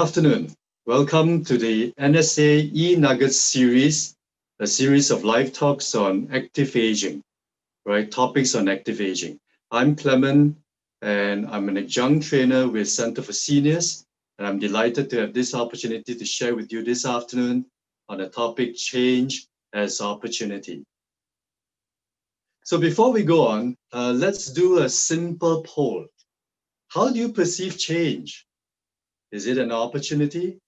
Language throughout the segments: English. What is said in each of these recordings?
afternoon. Welcome to the NSA e-Nuggets series, a series of live talks on active aging, right? Topics on active aging. I'm Clement, and I'm an adjunct trainer with Center for Seniors, and I'm delighted to have this opportunity to share with you this afternoon on the topic Change as Opportunity. So before we go on, let's do a simple poll. How do you perceive change? Is it an opportunity?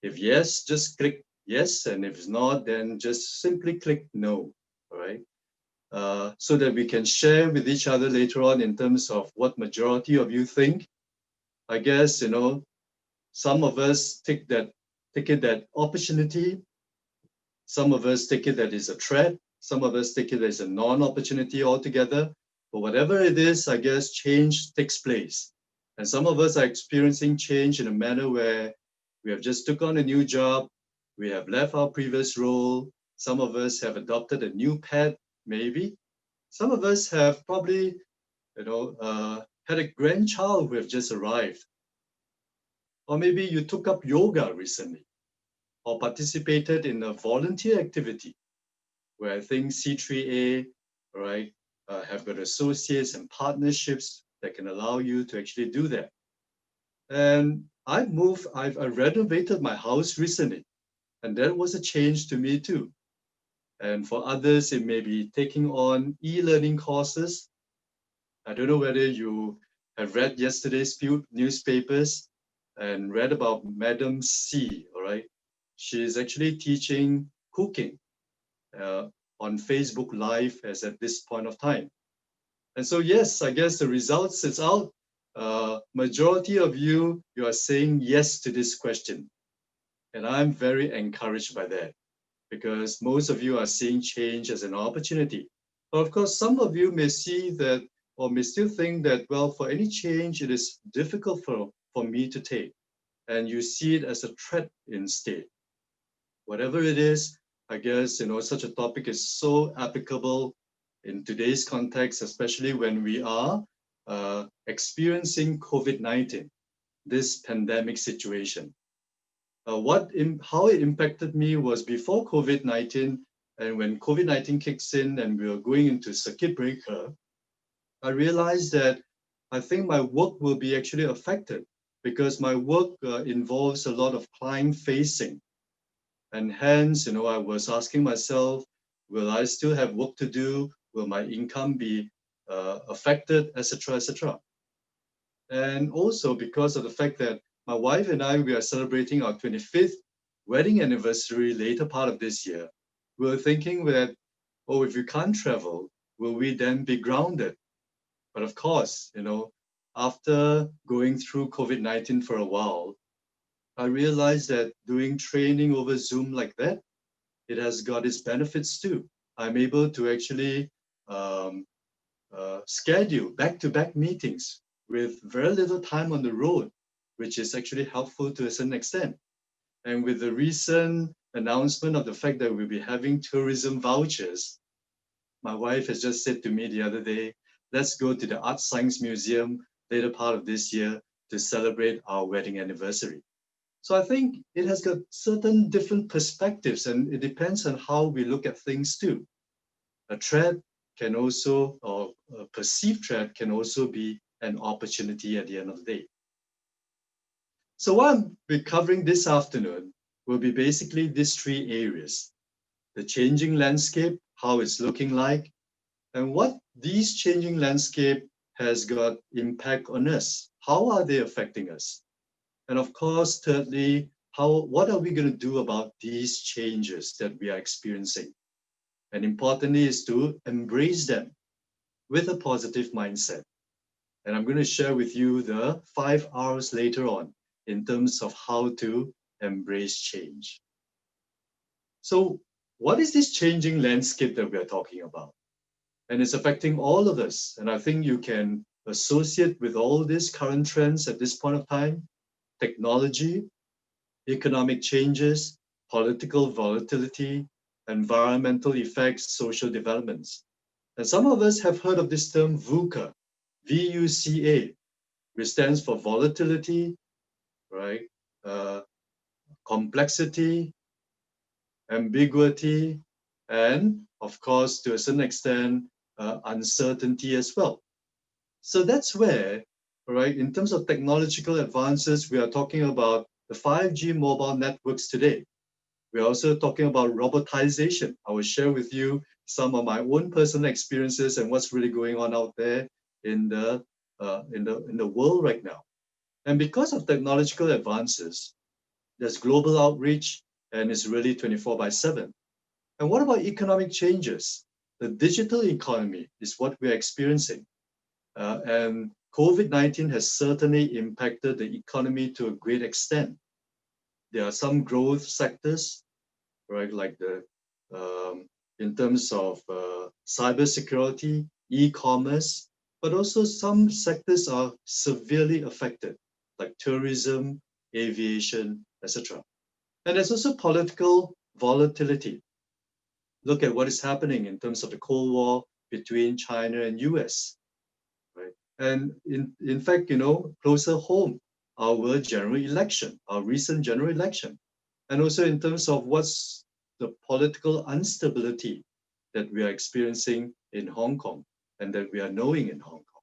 If yes, just click yes, and if not, then just simply click no, all right? So that we can share with each other later on in terms of what majority of you think. I guess, some of us take it that opportunity. Some of us take it that is a threat. Some of us take it as a non-opportunity altogether. But whatever it is, I guess change takes place. And some of us are experiencing change in a manner where we have just took on a new job, we have left our previous role, some of us have adopted a new pet, maybe. Some of us have probably, had a grandchild who have just arrived. Or maybe you took up yoga recently, or participated in a volunteer activity, where I think C3A, right, have got associates and partnerships that can allow you to actually do that. And I've renovated my house recently, and that was a change to me too. And for others, it may be taking on e-learning courses. I don't know whether you have read yesterday's few newspapers and read about Madam C, all right? She is actually teaching cooking on Facebook Live as at this point of time. And so, yes, I guess the results is out. Majority of you are saying yes to this question. And I'm very encouraged by that because most of you are seeing change as an opportunity. But of course, some of you may see that or may still think that, well, for any change, it is difficult for me to take. And you see it as a threat instead. Whatever it is, I guess, such a topic is so applicable in today's context, especially when we are experiencing COVID-19, this pandemic situation. How it impacted me was before COVID-19, and when COVID-19 kicks in and we were going into circuit breaker, I realized that I think my work will be actually affected because my work involves a lot of client facing. And hence, I was asking myself, will I still have work to do? Will my income be affected, etc., etc.? And also because of the fact that my wife and I, we are celebrating our 25th wedding anniversary later part of this year. We were thinking that, if we can't travel, will we then be grounded? But of course, after going through COVID-19 for a while, I realized that doing training over Zoom like that, it has got its benefits too. I'm able to actually schedule back-to-back meetings with very little time on the road, which is actually helpful to a certain extent. And with the recent announcement of the fact that we'll be having tourism vouchers, my wife has just said to me the other day, let's go to the Art Science Museum later part of this year to celebrate our wedding anniversary. So I think it has got certain different perspectives, and it depends on how we look at things too. A threat can also, or a perceived threat can also be an opportunity at the end of the day. So what we're covering this afternoon will be basically these three areas: the changing landscape, how it's looking like, and what these changing landscape has got impact on us. How are they affecting us? And of course, thirdly, what are we going to do about these changes that we are experiencing? And importantly is to embrace them with a positive mindset. And I'm going to share with you the 5 R's later on in terms of how to embrace change. So what is this changing landscape that we are talking about? And it's affecting all of us. And I think you can associate with all these current trends at this point of time: technology, economic changes, political volatility, environmental effects, social developments. And some of us have heard of this term VUCA, V-U-C-A, which stands for volatility, right? complexity, ambiguity, and of course, to a certain extent, uncertainty as well. So that's where, right, in terms of technological advances, we are talking about the 5G mobile networks today. We're also talking about robotization. I will share with you some of my own personal experiences and what's really going on out there in the world right now. And because of technological advances, there's global outreach, and it's really 24/7. And what about economic changes? The digital economy is what we're experiencing. And COVID-19 has certainly impacted the economy to a great extent. There are some growth sectors, right, like in terms of cybersecurity, e-commerce, but also some sectors are severely affected, like tourism, aviation, etc. And there's also political volatility. Look at what is happening in terms of the Cold War between China and US, right? And in fact, closer home, our general election, our recent general election, and also in terms of what's the political instability that we are experiencing in Hong Kong and that we are knowing in Hong Kong.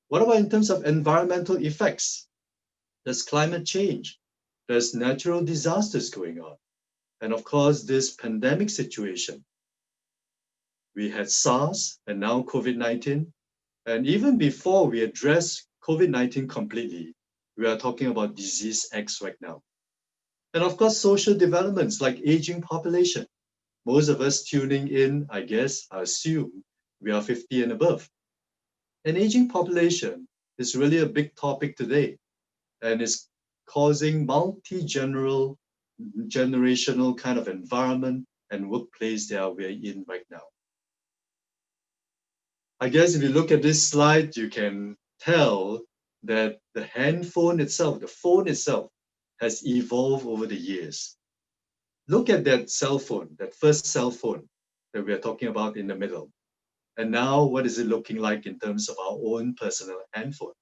What about in terms of environmental effects? There's climate change, there's natural disasters going on, and of course, this pandemic situation. We had SARS and now COVID-19, and even before we address COVID-19 completely, we are talking about disease X right now. And of course, social developments like aging population. Most of us tuning in, I guess, I assume, we are 50 and above. And aging population is really a big topic today, and it's causing multi-generational kind of environment and workplace that we're in right now. I guess if you look at this slide, you can tell that the handphone itself, the phone itself, has evolved over the years. Look at that cell phone, that first cell phone that we are talking about in the middle. And now what is it looking like in terms of our own personal handphone?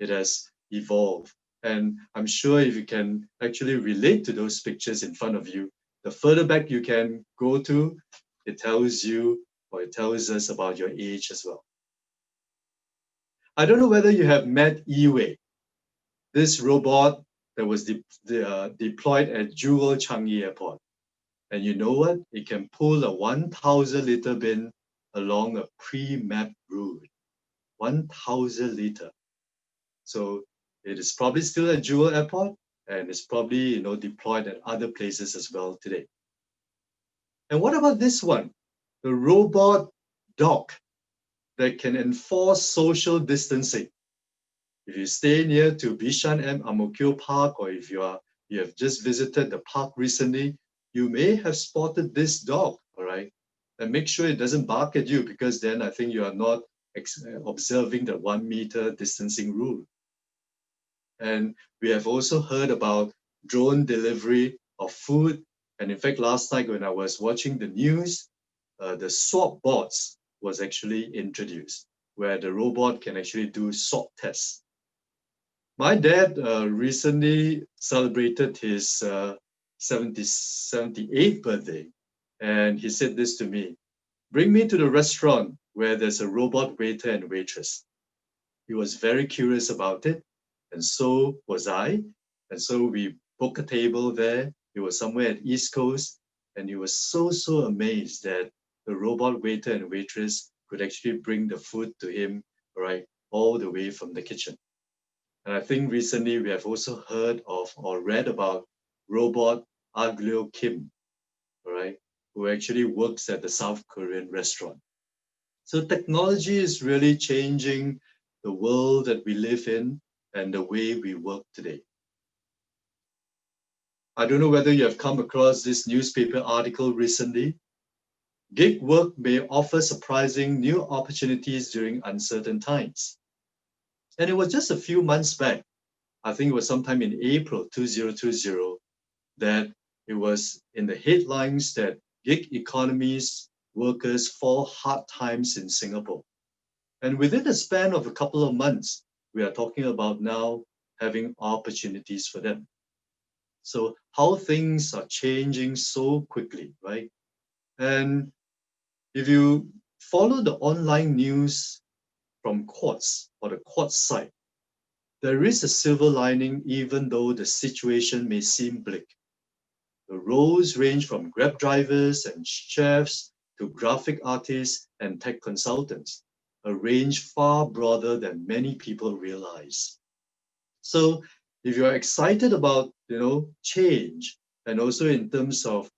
It has evolved. And I'm sure if you can actually relate to those pictures in front of you, the further back you can go to, it tells you or it tells us about your age as well. I don't know whether you have met Yiwei, this robot that was deployed at Jewel Changi Airport. And you know what? It can pull a 1,000 liter bin along a pre-mapped route. 1,000 liter. So it is probably still at Jewel Airport, and it's probably deployed at other places as well today. And what about this one? The robot dog that can enforce social distancing. If you stay near to Bishan M Ang Mo Kio Park, or if you have just visited the park recently, you may have spotted this dog, all right? And make sure it doesn't bark at you, because then I think you are not observing the 1 meter distancing rule. And we have also heard about drone delivery of food. And in fact, last night when I was watching the news, the swab bots was actually introduced, where the robot can actually do swab tests. My dad recently celebrated his 78th birthday, and he said this to me: bring me to the restaurant where there's a robot waiter and waitress. He was very curious about it, and so was I. And so we booked a table there. It was somewhere at East Coast, and he was so amazed that the robot waiter and waitress could actually bring the food to him, right, all the way from the kitchen. And I think recently we have also heard of or read about robot Aglio Kim, right, who actually works at the South Korean restaurant. So technology is really changing the world that we live in and the way we work today. I don't know whether you have come across this newspaper article recently. Gig work may offer surprising new opportunities during uncertain times. And it was just a few months back, I think it was sometime in April 2020, that it was in the headlines that gig economies workers fall hard times in Singapore. And within a span of a couple of months, we are talking about now having opportunities for them. So how things are changing so quickly, right? And if you follow the online news from Quartz or the Quartz site, there is a silver lining even though the situation may seem bleak. The roles range from Grab drivers and chefs to graphic artists and tech consultants, a range far broader than many people realize. So if you're excited about, change, and also in terms of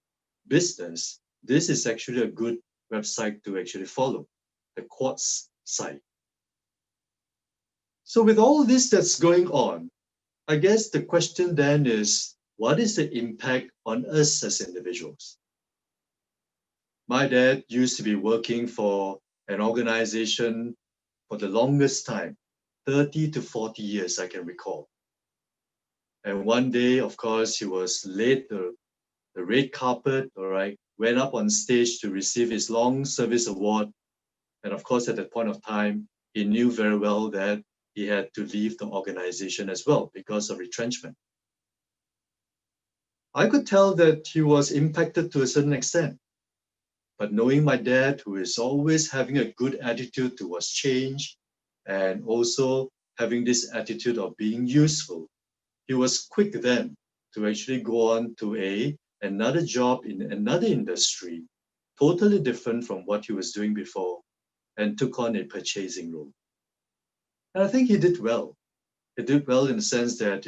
business, this is actually a good website to actually follow, the Quartz site. So with all this that's going on, I guess the question then is, what is the impact on us as individuals? My dad used to be working for an organization for the longest time, 30 to 40 years, I can recall. And one day, of course, he was laid the red carpet, all right, went up on stage to receive his long service award. And of course, at that point of time, he knew very well that he had to leave the organization as well because of retrenchment. I could tell that he was impacted to a certain extent. But knowing my dad, who is always having a good attitude towards change and also having this attitude of being useful, he was quick then to actually go on to another job in another industry, totally different from what he was doing before, and took on a purchasing role. And I think he did well. He did well in the sense that,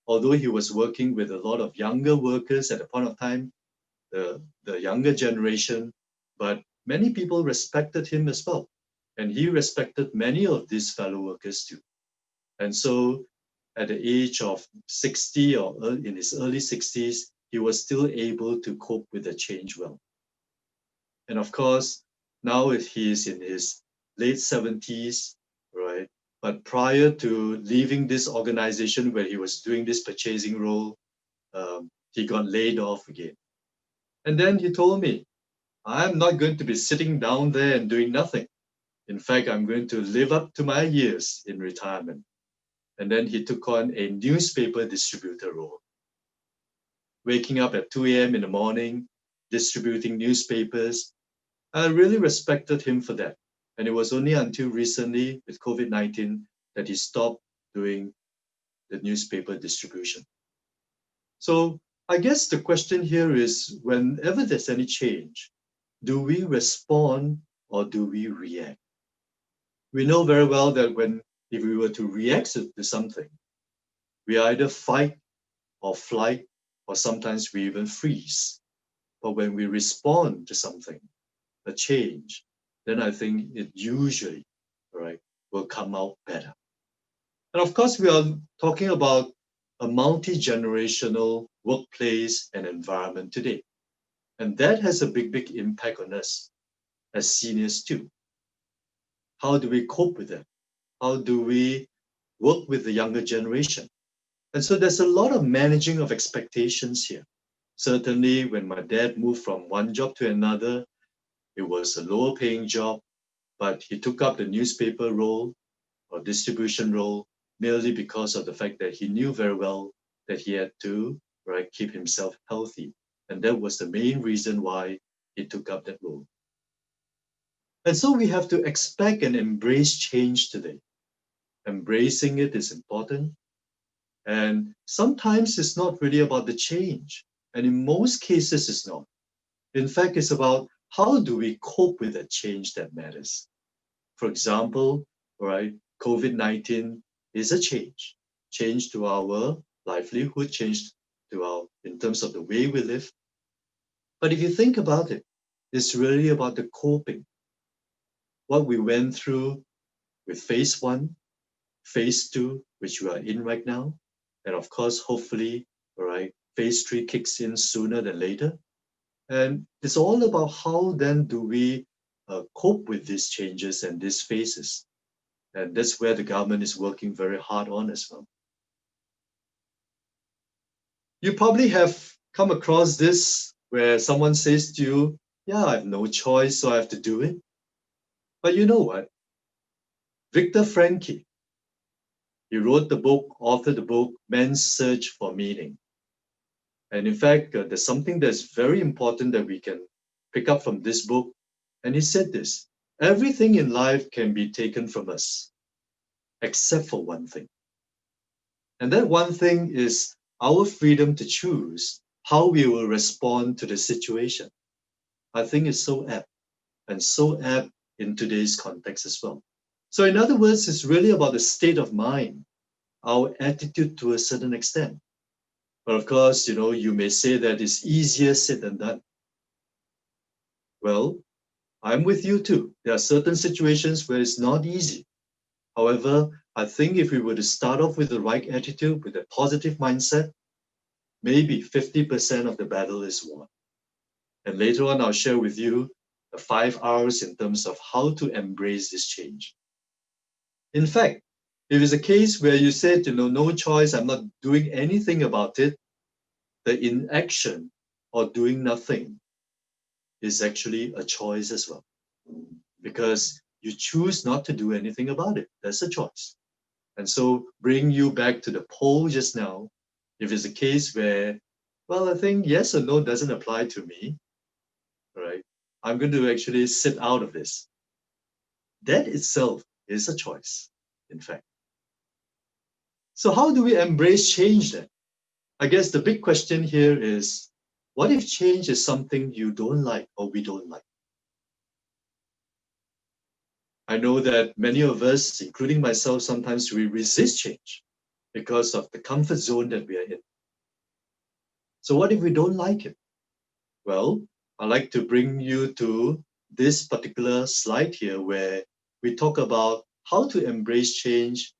although he was working with a lot of younger workers at the point of time, the younger generation, but many people respected him as well. And he respected many of these fellow workers too. And so at the age of 60 or in his early 60s, he was still able to cope with the change well. And of course, now he is in his late 70s, right? But prior to leaving this organization where he was doing this purchasing role, he got laid off again. And then he told me, I'm not going to be sitting down there and doing nothing. In fact, I'm going to live up to my years in retirement. And then he took on a newspaper distributor role, waking up at 2 a.m. in the morning, distributing newspapers. I really respected him for that. And it was only until recently with COVID-19 that he stopped doing the newspaper distribution. So I guess the question here is, whenever there's any change, do we respond or do we react? We know very well that if we were to react to something, we either fight or flight, or sometimes we even freeze. But when we respond to something, a change, then I think it usually, will come out better. And of course, we are talking about a multi-generational workplace and environment today. And that has a big, big impact on us as seniors too. How do we cope with that? How do we work with the younger generation? And so there's a lot of managing of expectations here. Certainly when my dad moved from one job to another, it was a lower paying job, but he took up the newspaper role or distribution role merely because of the fact that he knew very well that he had to keep himself healthy. And that was the main reason why he took up that role. And so we have to expect and embrace change today. Embracing it is important. And sometimes it's not really about the change. And in most cases, it's not. In fact, it's about how do we cope with the change that matters. For example, COVID-19 is a change to our livelihood, change to in terms of the way we live. But if you think about it, it's really about the coping. What we went through with phase 1, phase 2, which we are in right now, and of course, hopefully, phase 3 kicks in sooner than later. And it's all about how then do we cope with these changes and these phases. And that's where the government is working very hard on as well. You probably have come across this where someone says to you, yeah, I have no choice, so I have to do it. But you know what? Viktor Frankl, he wrote the book, authored the book, Man's Search for Meaning. And in fact, there's something that's very important that we can pick up from this book. And he said this: everything in life can be taken from us, except for one thing. And that one thing is our freedom to choose how we will respond to the situation. I think it's so apt, and so apt in today's context as well. So in other words, it's really about the state of mind, our attitude to a certain extent. But of course, you may say that it's easier said than done. Well, I'm with you too. There are certain situations where it's not easy. However, I think if we were to start off with the right attitude, with a positive mindset, maybe 50% of the battle is won. And later on, I'll share with you the 5 R's in terms of how to embrace this change. In fact, if it's a case where you said, no choice, I'm not doing anything about it, the inaction or doing nothing is actually a choice as well. Because you choose not to do anything about it. That's a choice. And so bring you back to the poll just now, if it's a case where, well, I think yes or no doesn't apply to me, right? I'm going to actually sit out of this. That itself is a choice, in fact. So how do we embrace change then? I guess the big question here is, what if change is something you don't like or we don't like? I know that many of us, including myself, sometimes we resist change because of the comfort zone that we are in. So what if we don't like it? Well, I'd like to bring you to this particular slide here where we talk about how to embrace change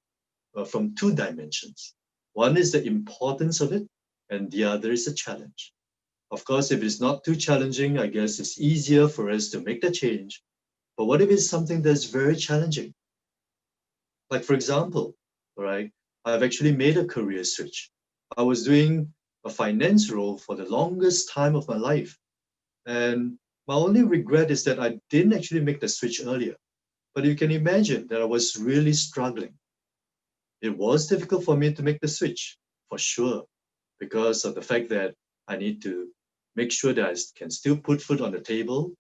from two dimensions. One is the importance of it, and the other is a challenge. Of course, if it's not too challenging, I guess it's easier for us to make the change. But what if it's something that's very challenging? Like, for example, right, I've actually made a career switch. I was doing a finance role for the longest time of my life. And my only regret is that I didn't actually make the switch earlier. But you can imagine that I was really struggling. It was difficult for me to make the switch, for sure, because of the fact that I need to make sure that I can still put food on the table.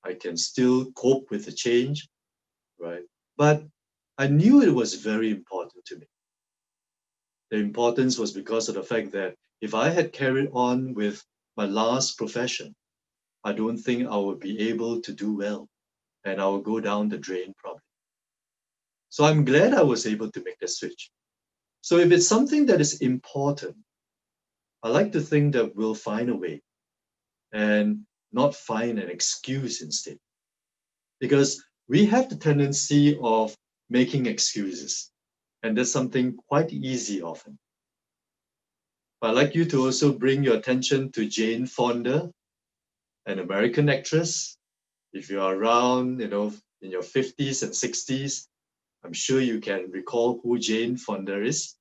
I can still cope with the change, right? But I knew it was very important to me. The importance was because of the fact that if I had carried on with my last profession, I don't think I would be able to do well, and I will go down the drain probably. So I'm glad I was able to make the switch. So if it's something that is important, I like to think that we'll find a way and not find an excuse instead. Because we have the tendency of making excuses, and that's something quite easy often. But I'd like you to also bring your attention to Jane Fonda, an American actress. If you are around, in your 50s and 60s, I'm sure you can recall who Jane Fonda is.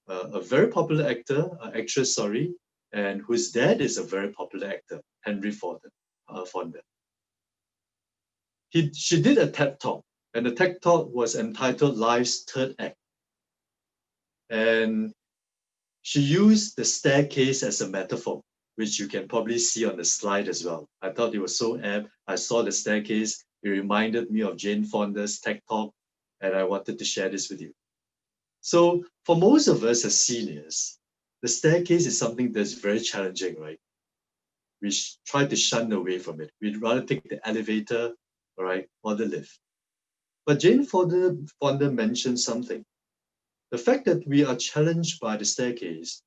A very popular actress, and whose dad is a very popular actor, Henry Fonda. She did a TED Talk, and the TED Talk was entitled Life's Third Act. And she used the staircase as a metaphor, which you can probably see on the slide as well. I thought it was so apt. I saw the staircase. It reminded me of Jane Fonda's TED Talk, and I wanted to share this with you. So for most of us as seniors, the staircase is something that's very challenging, right? We try to shun away from it. We'd rather take the elevator, right, or the lift. But Jane Fonda mentioned something. The fact that we are challenged by the staircase,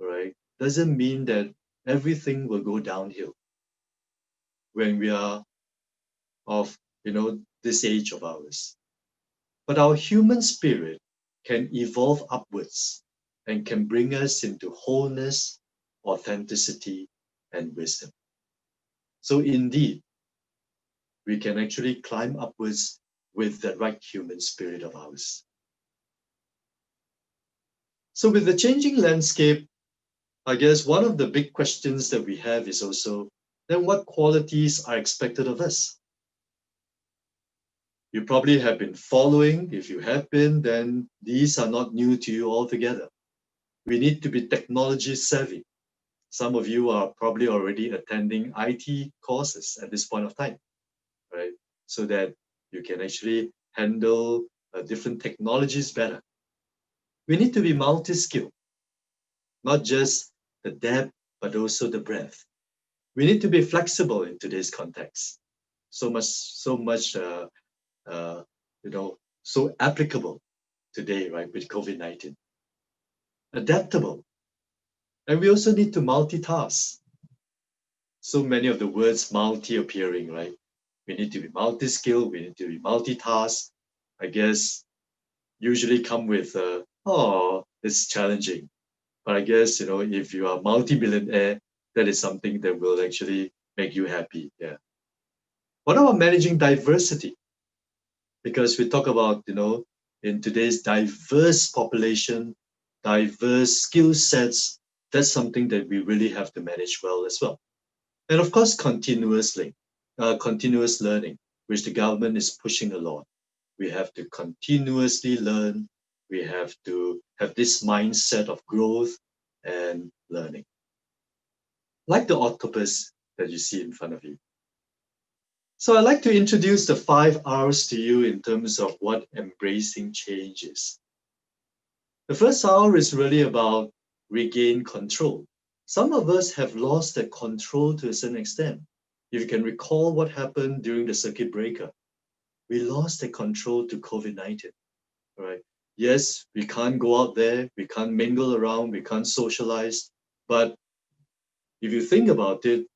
right, doesn't mean that everything will go downhill when we are of, this age of ours. But our human spirit can evolve upwards and can bring us into wholeness, authenticity, and wisdom. So indeed, we can actually climb upwards with the right human spirit of ours. So with the changing landscape, I guess one of the big questions that we have is also, then what qualities are expected of us? You probably have been following. If you have been, then these are not new to you altogether. We need to be technology savvy. Some of you are probably already attending IT courses at this point of time, right? So that you can actually handle different technologies better. We need to be multi-skilled, not just the depth, but also the breadth. We need to be flexible in today's context. So much, so applicable today, right, with COVID-19. Adaptable. And we also need to multitask. So many of the words multi appearing, right? We need to be multi-skilled, we need to be multitask. I guess usually come with, it's challenging. But I guess, if you are multi-billionaire, that is something that will actually make you happy, yeah. What about managing diversity? Because we talk about, in today's diverse population, diverse skill sets, that's something that we really have to manage well as well. And of course, continuous learning, which the government is pushing a lot. We have to continuously learn. We have to have this mindset of growth and learning. Like the octopus that you see in front of you. So I'd like to introduce the 5 R's to you in terms of what embracing change is. The first R is really about regain control. Some of us have lost that control to a certain extent. If you can recall what happened during the circuit breaker, we lost the control to COVID-19, right? Yes, we can't go out there, we can't mingle around, we can't socialize, but if you think about it,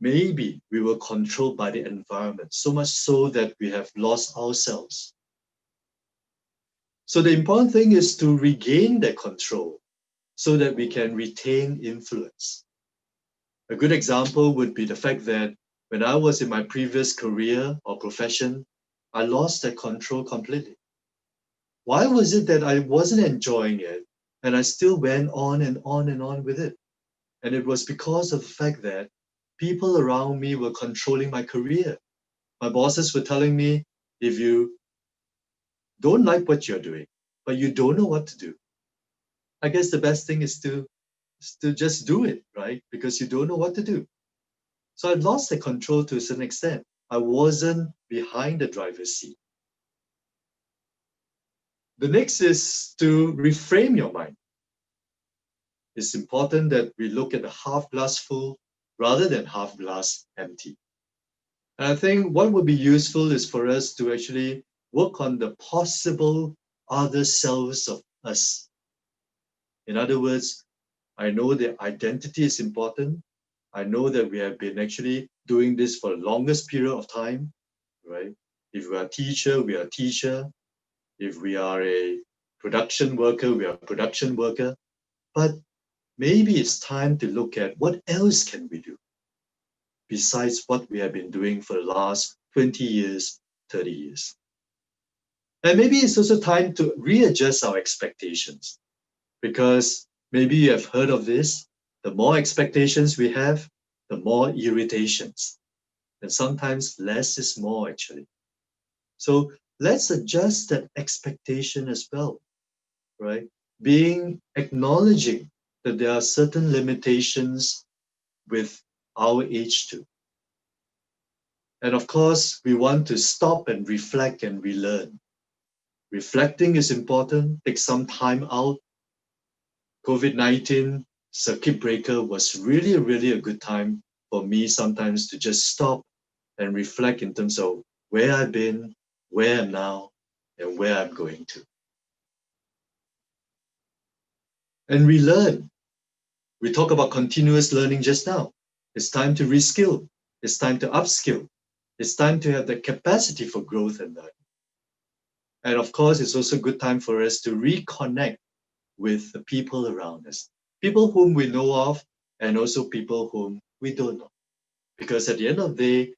maybe we were controlled by the environment, so much so that we have lost ourselves. So the important thing is to regain that control so that we can retain influence. A good example would be the fact that when I was in my previous career or profession, I lost that control completely. Why was it that I wasn't enjoying it and I still went on and on and on with it? And it was because of the fact that people around me were controlling my career. My bosses were telling me, if you don't like what you're doing, but you don't know what to do, I guess the best thing is to just do it, right? Because you don't know what to do. So I lost the control to a certain extent. I wasn't behind the driver's seat. The next is to reframe your mind. It's important that we look at the half glass full rather than half glass empty. And I think what would be useful is for us to actually work on the possible other selves of us. In other words, I know that identity is important. I know that we have been actually doing this for the longest period of time, right? If we are a teacher, we are a teacher. If we are a production worker, we are a production worker. But maybe it's time to look at what else can we do besides what we have been doing for the last 20 years, 30 years. And maybe it's also time to readjust our expectations, because maybe you have heard of this. The more expectations we have, the more irritations. And sometimes less is more, actually. So let's adjust that expectation as well, right? Acknowledging that there are certain limitations with our age too. And of course, we want to stop and reflect and relearn. Reflecting is important. Take some time out. COVID-19 circuit breaker was really, really a good time for me sometimes to just stop and reflect in terms of where I've been, where I'm now, and where I'm going to. And relearn. We talk about continuous learning just now. It's time to reskill. It's time to upskill. It's time to have the capacity for growth and learning. And of course, it's also a good time for us to reconnect with the people around us, people whom we know of, and also people whom we don't know. Because at the end of the day,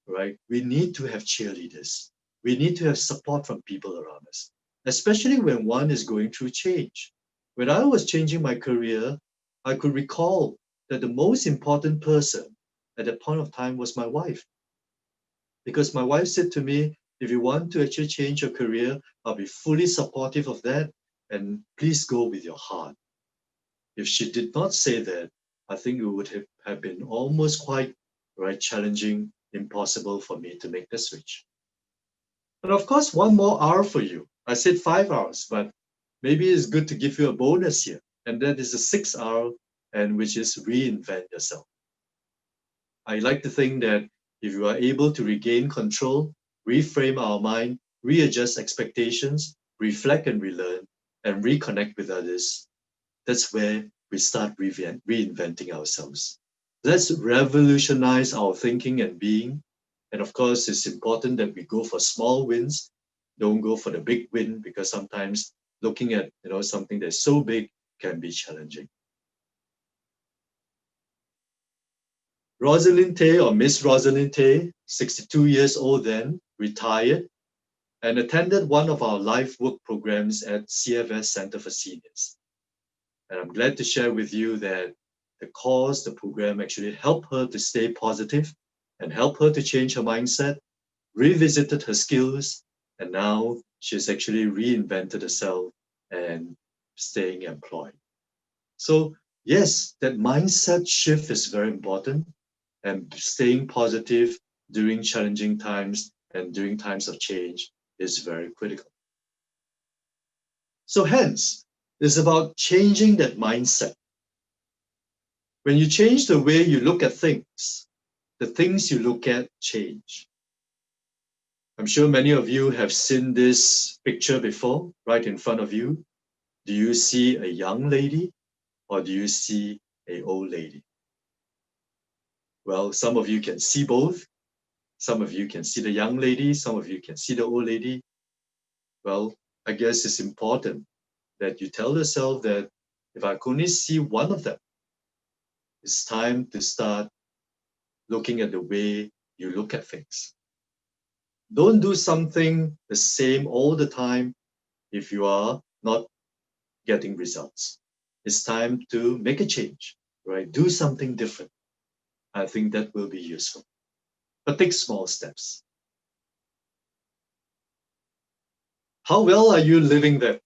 right, we need to have cheerleaders. We need to have support from people around us, especially when one is going through change. When I was changing my career, I could recall that the most important person at that point of time was my wife. Because my wife said to me, if you want to actually change your career, I'll be fully supportive of that, and please go with your heart. if she did not say that, I think it would have been almost quite challenging, impossible for me to make the switch. But of course, one more hour for you. I said 5 hours, but maybe it's good to give you a bonus here, and that is a 6 hour, and which is reinvent yourself. I like to think that if you are able to regain control, reframe our mind, readjust expectations, reflect and relearn, and reconnect with others, that's where we start reinventing ourselves. Let's revolutionize our thinking and being. And of course, it's important that we go for small wins. Don't go for the big win, because sometimes looking at something that's so big can be challenging. Rosalind Tay, or Miss Rosalind Tay, 62 years old then, retired, and attended one of our life work programs at CFS Center for Seniors. And I'm glad to share with you that the program actually helped her to stay positive and helped her to change her mindset, revisited her skills, and now she's actually reinvented herself and staying employed. So yes, that mindset shift is very important, and staying positive during challenging times and during times of change is very critical. So hence, it's about changing that mindset. When you change the way you look at things, the things you look at change. I'm sure many of you have seen this picture before, right in front of you. Do you see a young lady or do you see an old lady? Well, some of you can see both. Some of you can see the young lady, some of you can see the old lady. Well, I guess it's important that you tell yourself that if I could only see one of them, it's time to start looking at the way you look at things. Don't do something the same all the time if you are not getting results. It's time to make a change, right? Do something different. I think that will be useful. But take small steps. How well are you living then?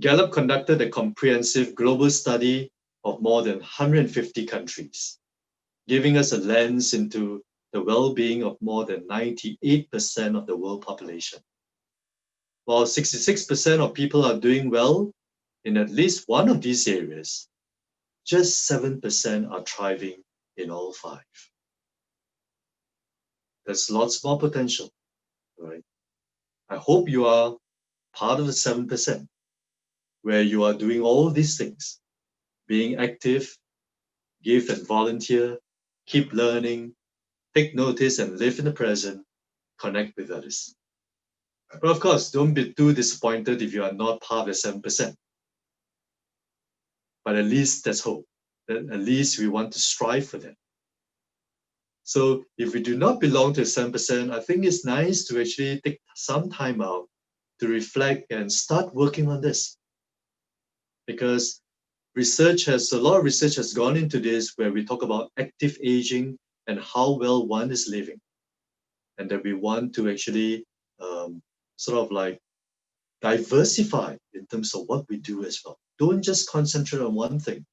Gallup conducted a comprehensive global study of more than 150 countries, giving us a lens into the well-being of more than 98% of the world population. While 66% of people are doing well in at least one of these areas, just 7% are thriving in all 5. There's lots more potential, right? I hope you are part of the 7%, where you are doing all these things, being active, give and volunteer, keep learning, take notice and live in the present, connect with others. But of course, don't be too disappointed if you are not part of the 7%. But at least there's hope. At least we want to strive for that. So if we do not belong to 7%, I think it's nice to actually take some time out to reflect and start working on this. Because a lot of research has gone into this, where we talk about active aging and how well one is living. And that we want to actually diversify in terms of what we do as well. Don't just concentrate on one thing,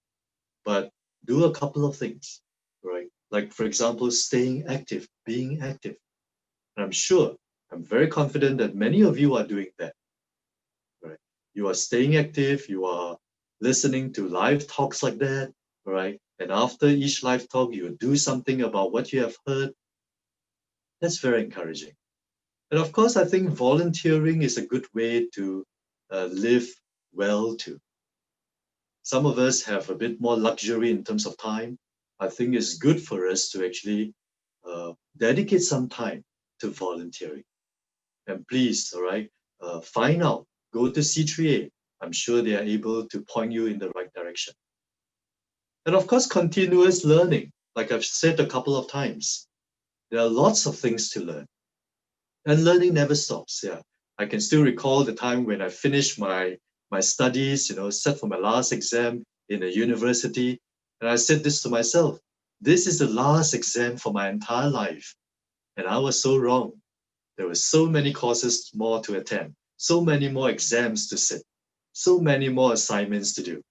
but do a couple of things, right? Like, for example, staying active, being active. And I'm very confident that many of you are doing that, right? You are staying active, you are listening to live talks like that, right? And after each live talk, you do something about what you have heard. That's very encouraging. And of course, I think volunteering is a good way to live well too. Some of us have a bit more luxury in terms of time. I think it's good for us to actually dedicate some time to volunteering. And please, all right, find out, go to C3A. I'm sure they are able to point you in the right direction. And of course, continuous learning. Like I've said a couple of times, there are lots of things to learn. And learning never stops. Yeah, I can still recall the time when I finished my studies, set for my last exam in a university. And I said this to myself, this is the last exam for my entire life. And I was so wrong. There were so many courses more to attend, so many more exams to sit, so many more assignments to do.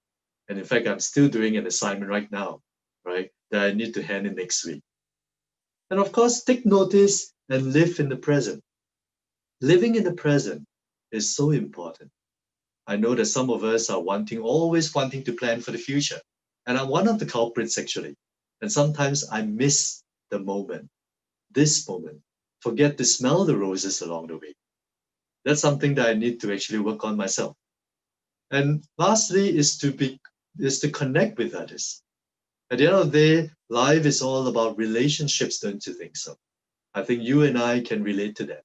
And in fact, I'm still doing an assignment right now, right, that I need to hand in next week. And of course, take notice and live in the present. Living in the present is so important. I know that some of us are always wanting to plan for the future. And I'm one of the culprits, actually. And sometimes I miss the moment, this moment, forget to smell the roses along the way. That's something that I need to actually work on myself. And lastly is to connect with others. At the end of the day, life is all about relationships, don't you think so? I think you and I can relate to that.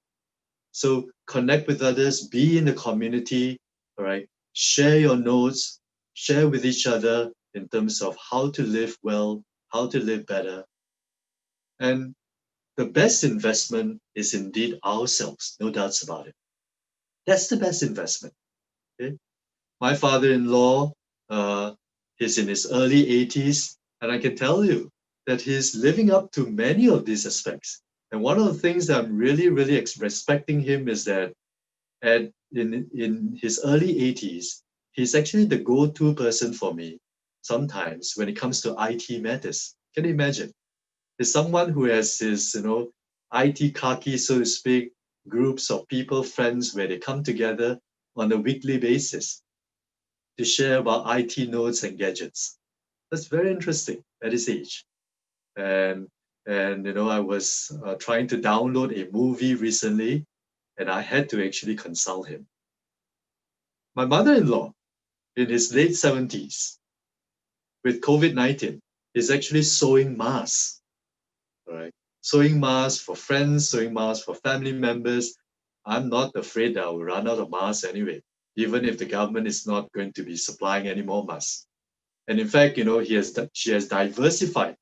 So connect with others, be in the community, all right? Share your notes, share with each other in terms of how to live well, how to live better. And the best investment is indeed ourselves, no doubts about it. That's the best investment. Okay? My father-in-law, he's in his early 80s, and I can tell you that he's living up to many of these aspects. And one of the things that I'm really, really respecting him is that in his early 80s, he's actually the go-to person for me sometimes when it comes to IT matters. Can you imagine? He's someone who has his, IT khaki, so to speak, groups of people, friends, where they come together on a weekly basis to share about IT notes and gadgets. That's very interesting at his age. And I was trying to download a movie recently, and I had to actually consult him. My mother-in-law, in his late 70s, with COVID-19, is actually sewing masks. All right, sewing masks for friends, sewing masks for family members. I'm not afraid that I will run out of masks anyway, even if the government is not going to be supplying any more masks. And in fact, she has diversified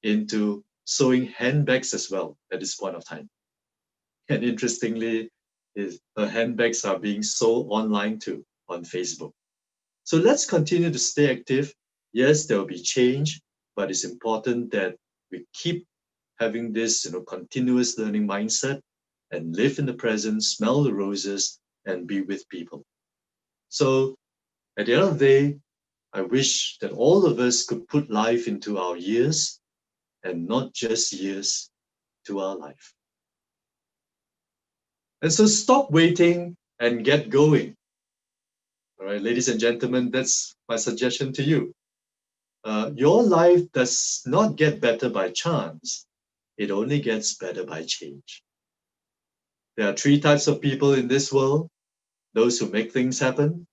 into sewing handbags as well at this point of time. And interestingly, her handbags are being sold online too on Facebook. So let's continue to stay active. Yes, there will be change, but it's important that we keep having this continuous learning mindset and live in the present, smell the roses, and be with people. So at the end of the day, I wish that all of us could put life into our years and not just years to our life. And so stop waiting and get going. All right, ladies and gentlemen, that's my suggestion to you. Your life does not get better by chance. It only gets better by change. There are three types of people in this world: those who make things happen,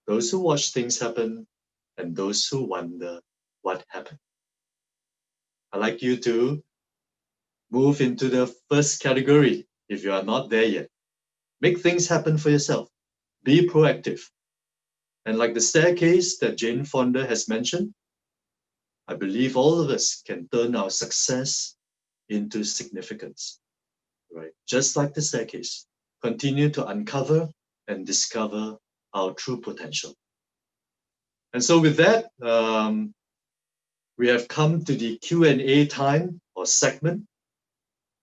those who watch things happen, and those who wonder what happened. I'd like you to move into the first category if you are not there yet. Make things happen for yourself. Be proactive. And like the staircase that Jane Fonda has mentioned, I believe all of us can turn our success into significance, right? Just like the staircase, continue to uncover and discover our true potential. And so with that, we have come to the Q&A time or segment.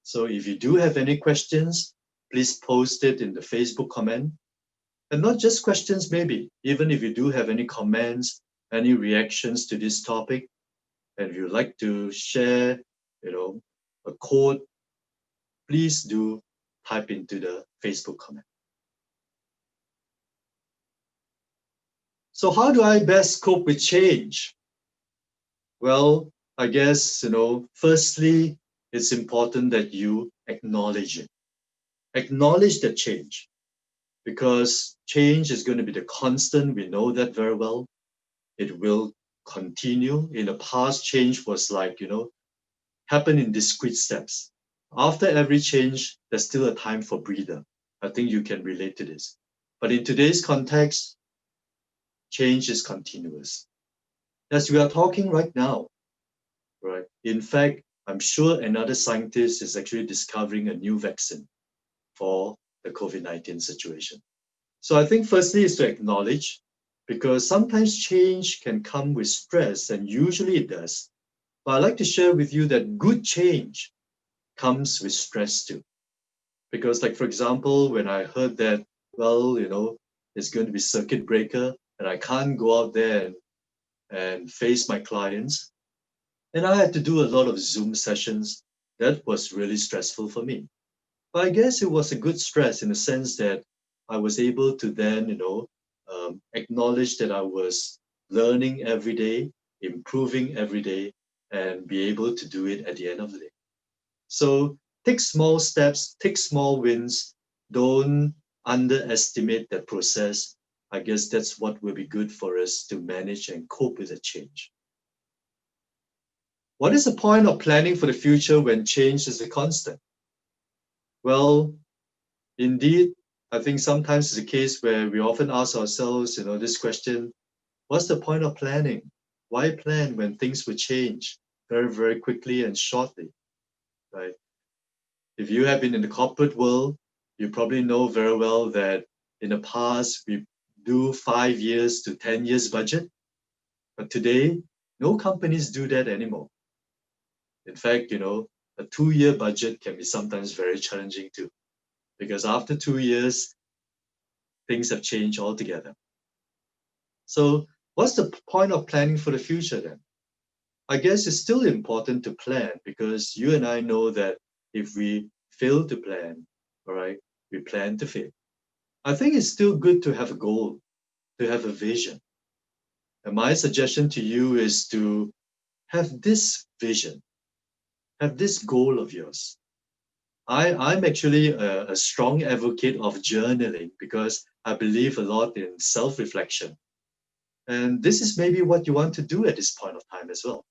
So if you do have any questions, please post it in the Facebook comment. And not just questions, maybe, even if you do have any comments, any reactions to this topic, and if you'd like to share, a quote, please do type into the Facebook comment. So how do I best cope with change? Well, I guess, firstly, it's important that you acknowledge it. Acknowledge the change, because change is going to be the constant. We know that very well. It will continue. In the past, change was like, happen in discrete steps. After every change, there's still a time for breather. I think you can relate to this. But in today's context, change is continuous. As we are talking right now, right? In fact, I'm sure another scientist is actually discovering a new vaccine for the COVID-19 situation. So I think firstly is to acknowledge, because sometimes change can come with stress, and usually it does. But I'd like to share with you that good change comes with stress too. Because like, for example, when I heard that, well, there's going to be circuit breaker and I can't go out there and and face my clients. And I had to do a lot of Zoom sessions. That was really stressful for me. But I guess it was a good stress in the sense that I was able to then, acknowledge that I was learning every day, improving every day, and be able to do it at the end of the day. So take small steps, take small wins. Don't underestimate that process. I guess that's what will be good for us to manage and cope with the change. What is the point of planning for the future when change is a constant? Well, indeed, I think sometimes it's a case where we often ask ourselves, this question, what's the point of planning? Why plan when things will change very, very quickly and shortly, right? If you have been in the corporate world, you probably know very well that in the past, we do 5 years to 10 years budget. But today, no companies do that anymore. In fact, a 2-year budget can be sometimes very challenging too, because after 2 years, things have changed altogether. So what's the point of planning for the future then? I guess it's still important to plan, because you and I know that if we fail to plan, all right, we plan to fail. I think it's still good to have a goal, to have a vision. And my suggestion to you is to have this vision, have this goal of yours. I'm actually a strong advocate of journaling because I believe a lot in self-reflection. And this is maybe what you want to do at this point of time as well.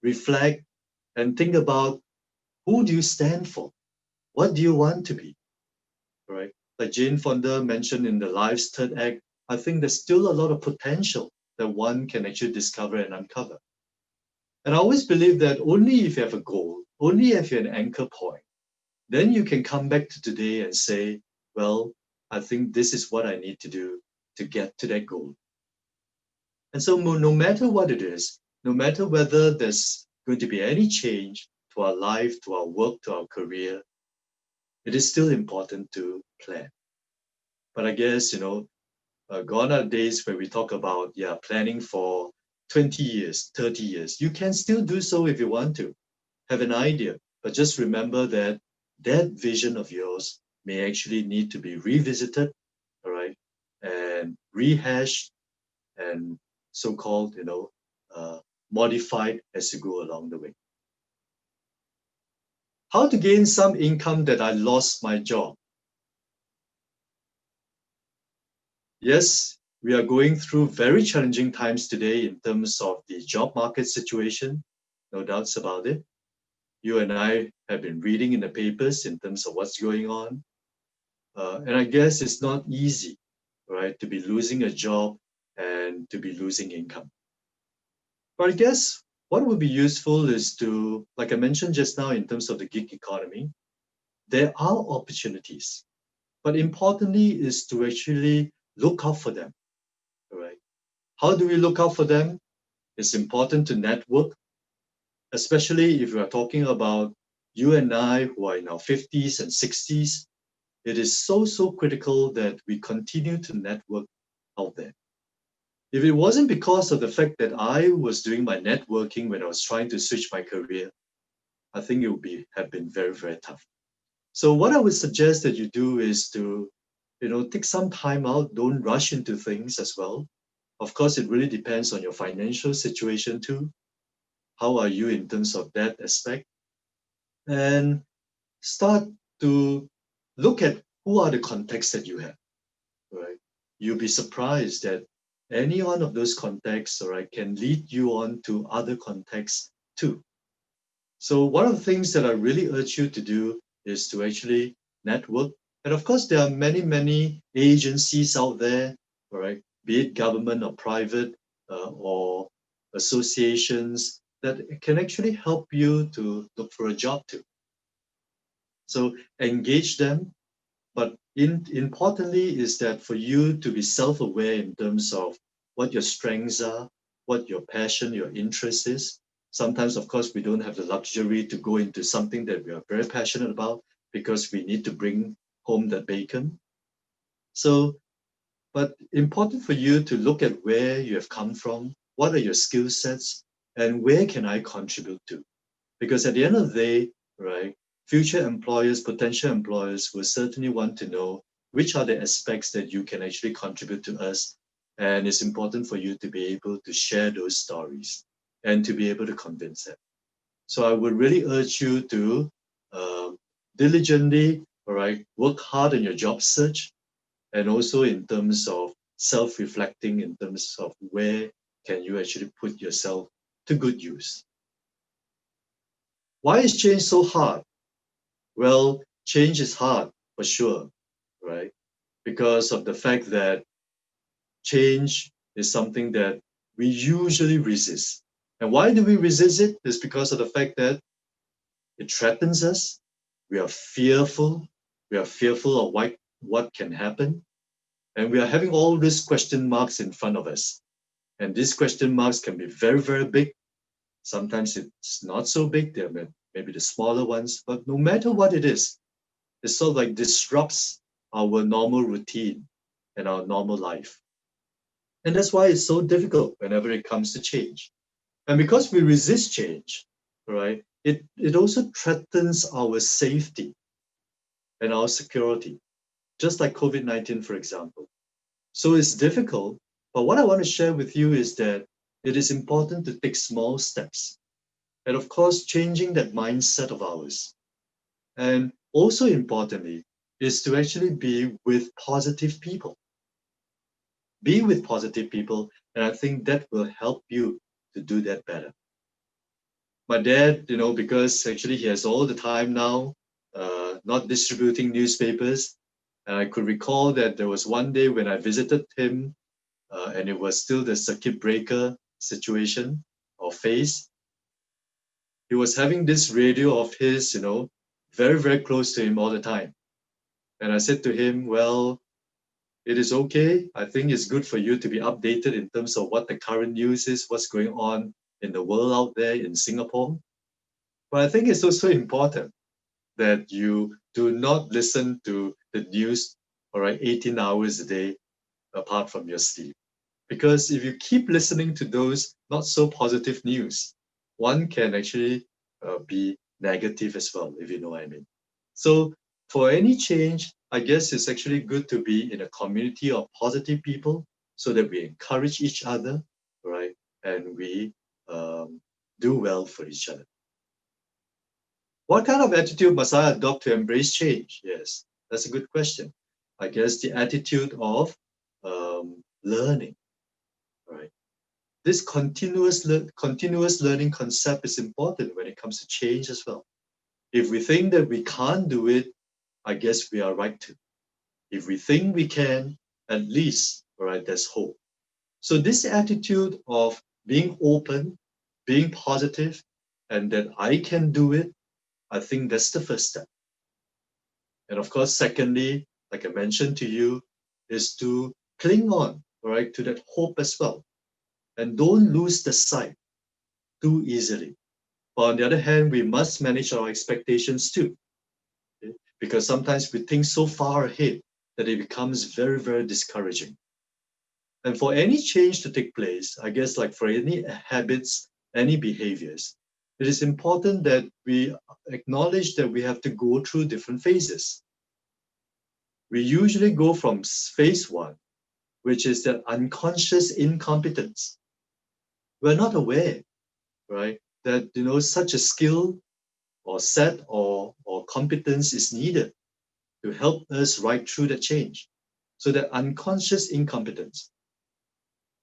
Reflect and think about, who do you stand for? What do you want to be? Right? Like Jane Fonda mentioned in the Life's Third Act, I think there's still a lot of potential that one can actually discover and uncover. And I always believe that only if you have a goal, only if you have an anchor point, then you can come back to today and say, well, I think this is what I need to do to get to that goal. And so no matter what it is, no matter whether there's going to be any change to our life, to our work, to our career, it is still important to plan. But I guess, gone are days where we talk about, planning for 20 years, 30 years. You can still do so if you want to, have an idea, but just remember that that vision of yours may actually need to be revisited, all right, and rehashed and so-called, modified as you go along the way. How to gain some income that I lost my job? Yes, we are going through very challenging times today in terms of the job market situation, no doubts about it. You and I have been reading in the papers in terms of what's going on. And I guess it's not easy, right, to be losing a job and to be losing income. But I guess what would be useful is to, like I mentioned just now in terms of the gig economy, there are opportunities. But importantly is to actually look out for them, all right? How do we look out for them? It's important to network, especially if we are talking about you and I who are in our 50s and 60s. It is so critical that we continue to network out there. If it wasn't because of the fact that I was doing my networking when I was trying to switch my career, I think it would have been very, very tough. So what I would suggest that you do is to, take some time out, don't rush into things as well. Of course, it really depends on your financial situation too. How are you in terms of that aspect? And start to look at who are the contacts that you have, right? You'll be surprised that any one of those contacts, all right, can lead you on to other contacts too. So one of the things that I really urge you to do is to actually network. And of course, there are many agencies out there, all right, be it government or private or associations that can actually help you to look for a job too. So engage them. But importantly is that for you to be self-aware in terms of what your strengths are, what your passion, your interest is. Sometimes, of course, we don't have the luxury to go into something that we are very passionate about because we need to bring home the bacon. So, but important for you to look at where you have come from, what are your skill sets, and where can I contribute to? Because at the end of the day, right, future employers, potential employers will certainly want to know which are the aspects that you can actually contribute to us. And it's important for you to be able to share those stories and to be able to convince them. So I would really urge you to diligently, all right, work hard on your job search, and also in terms of self-reflecting in terms of where can you actually put yourself to good use. Why is change so hard? Well, change is hard for sure, right? Because of the fact that change is something that we usually resist. And why do we resist it? It's because of the fact that it threatens us. We are fearful. We are fearful of what can happen. And we are having all these question marks in front of us. And these question marks can be very, very big. Sometimes it's not so big. There may maybe the smaller ones. But no matter what it is, it sort of like disrupts our normal routine and our normal life. And that's why it's so difficult whenever it comes to change. And because we resist change, right, it also threatens our safety and our security, just like COVID-19, for example. So it's difficult, but what I want to share with you is that it is important to take small steps. And of course, changing that mindset of ours. And also importantly, is to actually be with positive people. Be with positive people, and I think that will help you to do that better. My dad, because actually he has all the time now, not distributing newspapers. And I could recall that there was one day when I visited him, and it was still the circuit breaker situation or phase. He was having this radio of his, very, very close to him all the time. And I said to him, well, it is okay. I think it's good for you to be updated in terms of what the current news is, what's going on in the world out there in Singapore. But I think it's also important that you do not listen to the news, 18 hours a day apart from your sleep. Because if you keep listening to those not so positive news, one can actually be negative as well, if you know what I mean. So for any change, I guess it's actually good to be in a community of positive people so that we encourage each other, right? And we do well for each other. What kind of attitude must I adopt to embrace change? Yes, that's a good question. I guess the attitude of learning, right? This continuous learning concept is important when it comes to change as well. If we think that we can't do it, I guess we are right to. If we think we can, at least, there's hope. So this attitude of being open, being positive, and that I can do it, I think that's the first step. And of course, secondly, like I mentioned to you, is to cling on, to that hope as well. And don't lose the sight too easily. But on the other hand, we must manage our expectations too. Okay? Because sometimes we think so far ahead that it becomes very, very discouraging. And for any change to take place, I guess like for any habits, any behaviors, it is important that we acknowledge that we have to go through different phases. We usually go from phase one, which is that unconscious incompetence. We're not aware, that such a skill or set or competence is needed to help us ride through the change. So that unconscious incompetence.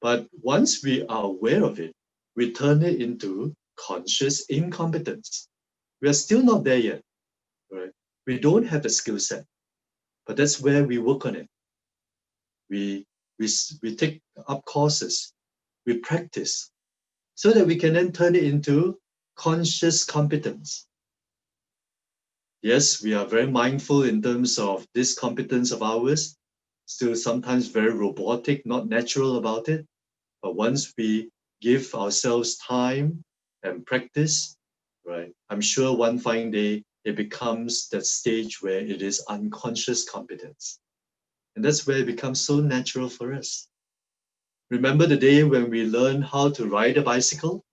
But once we are aware of it, we turn it into conscious incompetence. We are still not there yet, right? We don't have the skill set, but that's where we work on it. We take up courses, we practice, so that we can then turn it into conscious competence. Yes, we are very mindful in terms of this competence of ours, still sometimes very robotic, not natural about it. But once we give ourselves time and practice, I'm sure one fine day it becomes that stage where it is unconscious competence. And that's where it becomes so natural for us. Remember the day when we learned how to ride a bicycle?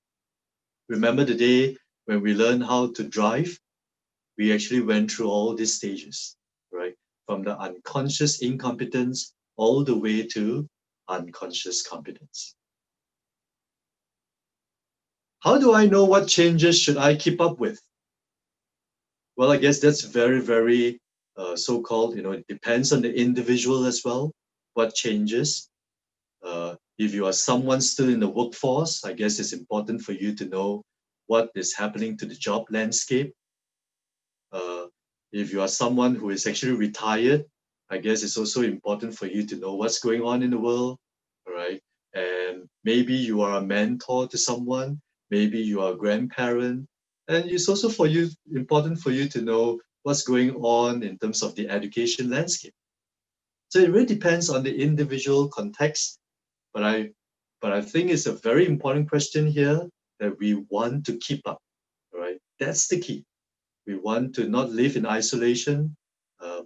Remember the day when we learned how to drive? We actually went through all these stages, right? From the unconscious incompetence all the way to unconscious competence. How do I know what changes should I keep up with? Well, I guess that's very, very so-called, it depends on the individual as well, what changes. If you are someone still in the workforce, I guess it's important for you to know what is happening to the job landscape. If you are someone who is actually retired, I guess it's also important for you to know what's going on in the world, right? And maybe you are a mentor to someone, maybe you are a grandparent, and it's also important for you to know what's going on in terms of the education landscape. So it really depends on the individual context, but I think it's a very important question here that we want to keep up, right? That's the key. We want to not live in isolation,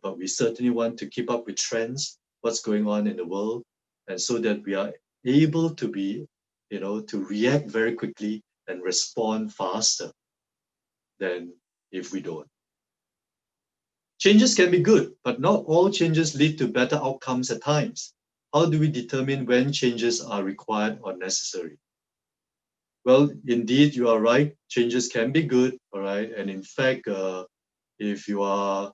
but we certainly want to keep up with trends, what's going on in the world, and so that we are able to be, to react very quickly and respond faster than if we don't. Changes can be good, but not all changes lead to better outcomes at times. How do we determine when changes are required or necessary? Well, indeed, you are right. Changes can be good, all right? And in fact, if you are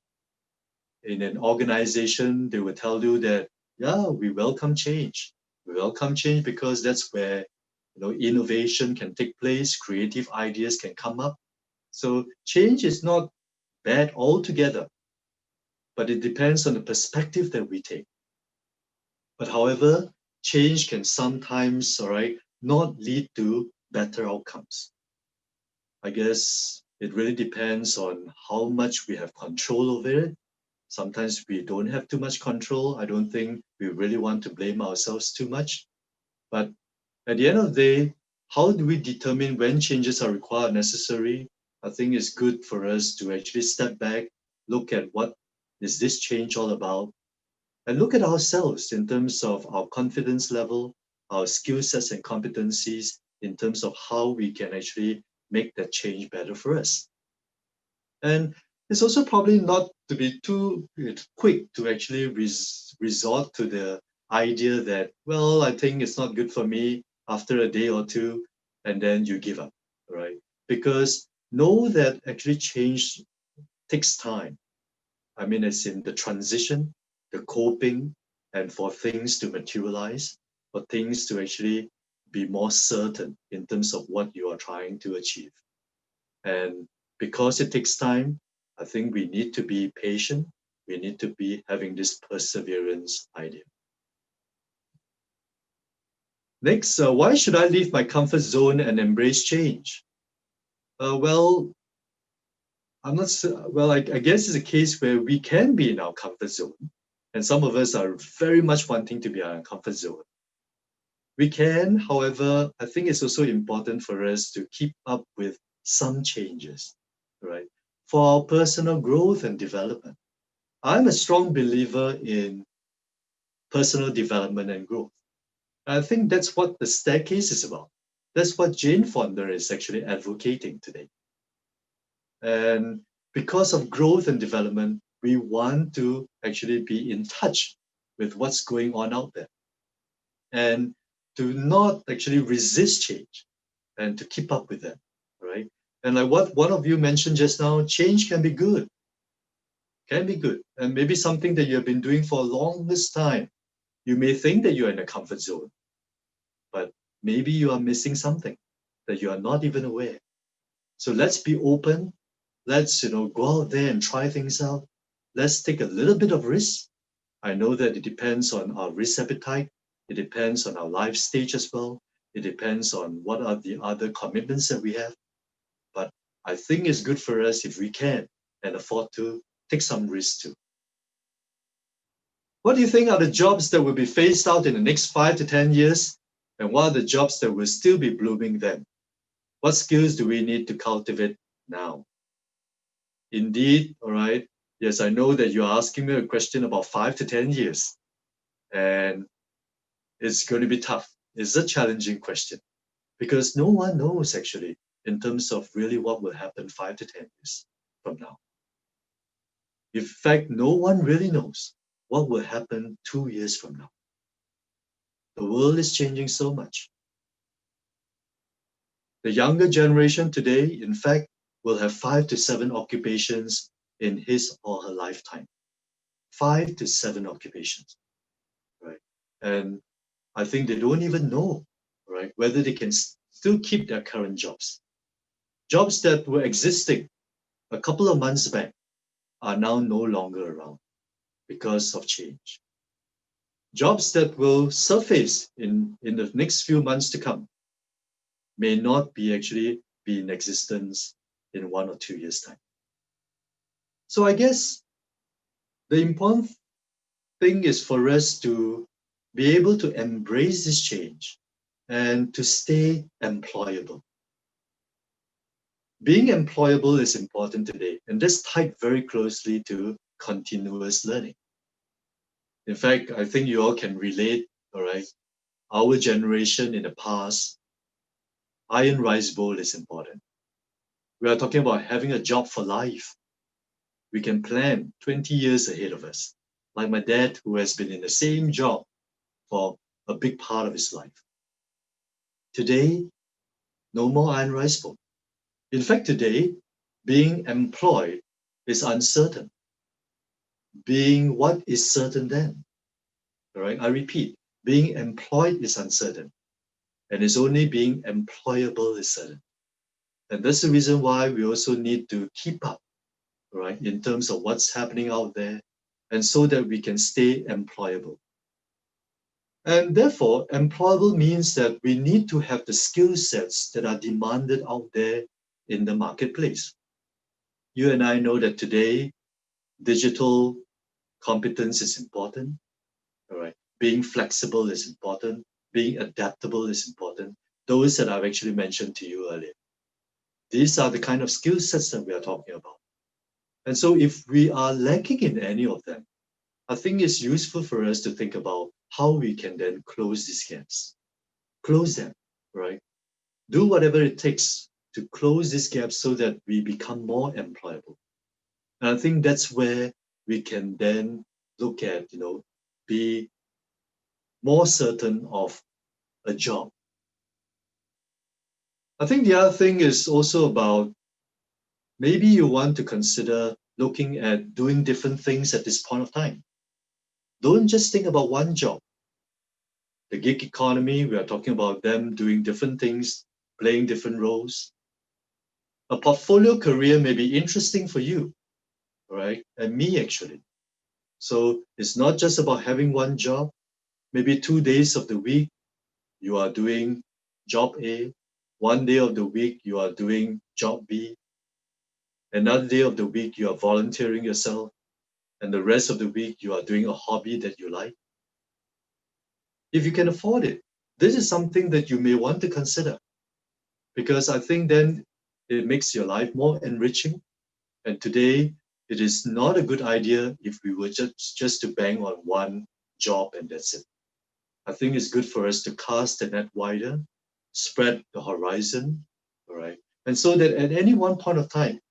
in an organization, they will tell you that, yeah, we welcome change. We welcome change because that's where innovation can take place, creative ideas can come up. So change is not bad altogether, but it depends on the perspective that we take. But however, change can sometimes, all right, not lead to better outcomes. I guess it really depends on how much we have control over it. Sometimes we don't have too much control. I don't think we really want to blame ourselves too much. But at the end of the day, how do we determine when changes are required or necessary? I think it's good for us to actually step back, look at what is this change all about, and look at ourselves in terms of our confidence level, our skill sets and competencies, in terms of how we can actually make that change better for us. And it's also probably not to be too quick to actually resort to the idea that, well, I think it's not good for me after a day or two, and then you give up, right? Because know that actually change takes time. I mean, it's in the transition, the coping, and for things to materialize, for things to actually be more certain in terms of what you are trying to achieve. And because it takes time, I think we need to be patient. We need to be having this perseverance idea. Next, why should I leave my comfort zone and embrace change? Well, I'm not so, well, I guess it's a case where we can be in our comfort zone. And some of us are very much wanting to be in our comfort zone. We can, however, I think it's also important for us to keep up with some changes, right? For our personal growth and development. I'm a strong believer in personal development and growth. I think that's what the staircase is about. That's what Jane Fonda is actually advocating today. And because of growth and development, we want to actually be in touch with what's going on out there. And to not actually resist change and to keep up with them, right? And like what one of you mentioned just now, change can be good. Can be good. And maybe something that you have been doing for the longest time. You may think that you're in a comfort zone, but maybe you are missing something that you are not even aware. So let's be open. Let's go out there and try things out. Let's take a little bit of risk. I know that it depends on our risk appetite. It depends on our life stage as well. It depends on what are the other commitments that we have. But I think it's good for us if we can and afford to take some risk too. What do you think are the jobs that will be phased out in the next 5 to 10 years? And what are the jobs that will still be blooming then? What skills do we need to cultivate now? Indeed, all right. Yes, I know that you're asking me a question about 5 to 10 years. And it's going to be tough. is a challenging question because no one knows actually in terms of really what will happen 5 to 10 years from now. In fact, no one really knows what will happen 2 years from now. The world is changing so much. The younger generation today, in fact, will have 5 to 7 occupations in his or her lifetime. 5 to 7 occupations, right? And I think they don't even know, right, whether they can still keep their current jobs. Jobs that were existing a couple of months back are now no longer around because of change. Jobs that will surface in the next few months to come may not actually be in existence in 1 or 2 years' time. So I guess the important thing is for us to be able to embrace this change and to stay employable. Being employable is important today, and that's tied very closely to continuous learning. In fact, I think you all can relate, all right? Our generation in the past, iron rice bowl is important. We are talking about having a job for life. We can plan 20 years ahead of us, like my dad, who has been in the same job for a big part of his life. Today, no more iron rice bowl. In fact, today, being employed is uncertain. Being what is certain then? All right, I repeat, being employed is uncertain, and it's only being employable is certain. And that's the reason why we also need to keep up, right, in terms of what's happening out there, and so that we can stay employable. And therefore, employable means that we need to have the skill sets that are demanded out there in the marketplace. You and I know that today, digital competence is important, all right? Being flexible is important, being adaptable is important. Those that I've actually mentioned to you earlier. These are the kind of skill sets that we are talking about. And so if we are lacking in any of them, I think it's useful for us to think about how we can then close these gaps. Close them, right? Do whatever it takes to close these gaps so that we become more employable. And I think that's where we can then look at, be more certain of a job. I think the other thing is also about maybe you want to consider looking at doing different things at this point of time. Don't just think about one job. The gig economy, we are talking about them doing different things, playing different roles. A portfolio career may be interesting for you, right? And me actually. So it's not just about having one job. Maybe 2 days of the week, you are doing job A. 1 day of the week, you are doing job B. Another day of the week, you are volunteering yourself. And the rest of the week, you are doing a hobby that you like. If you can afford it, this is something that you may want to consider. Because I think then it makes your life more enriching. And today, it is not a good idea if we were just to bang on one job and that's it. I think it's good for us to cast the net wider, spread the horizon, all right? And so that at any one point of time,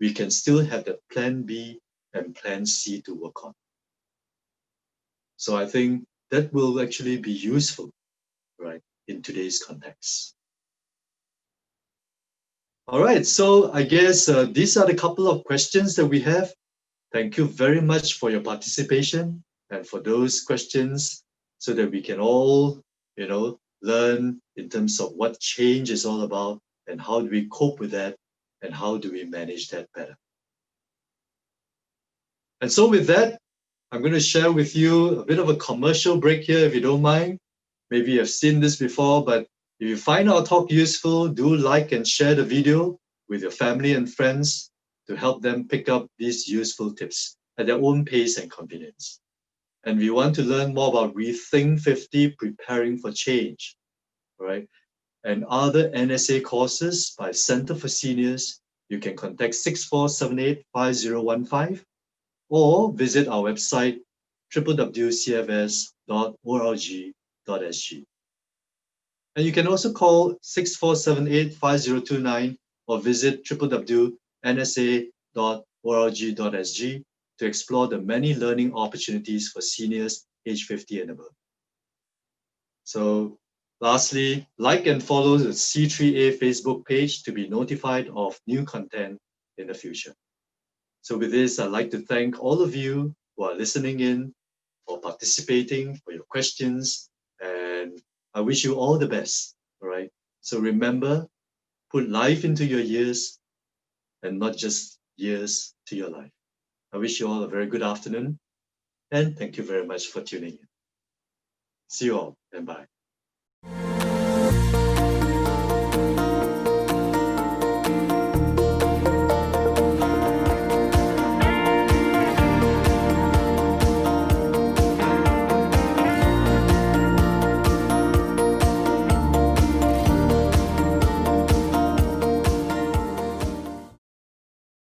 we can still have the plan B and plan C to work on. So I think that will actually be useful, right, in today's context. All right, so I guess these are the couple of questions that we have. Thank you very much for your participation and for those questions so that we can all, learn in terms of what change is all about and how do we cope with that and how do we manage that better. And so with that, I'm going to share with you a bit of a commercial break here, if you don't mind. Maybe you've seen this before, but if you find our talk useful, do like and share the video with your family and friends to help them pick up these useful tips at their own pace and convenience. And we want to learn more about Rethink 50, Preparing for Change, right? And other NSA courses by Center for Seniors. You can contact 6478-5015 or visit our website, www.cfs.org.sg. And you can also call 6478-5029 or visit www.nsa.org.sg to explore the many learning opportunities for seniors age 50 and above. So lastly, like and follow the C3A Facebook page to be notified of new content in the future. So with this, I'd like to thank all of you who are listening in, for participating, for your questions, and I wish you all the best, all right? So remember, put life into your years and not just years to your life. I wish you all a very good afternoon, and thank you very much for tuning in. See you all, and bye.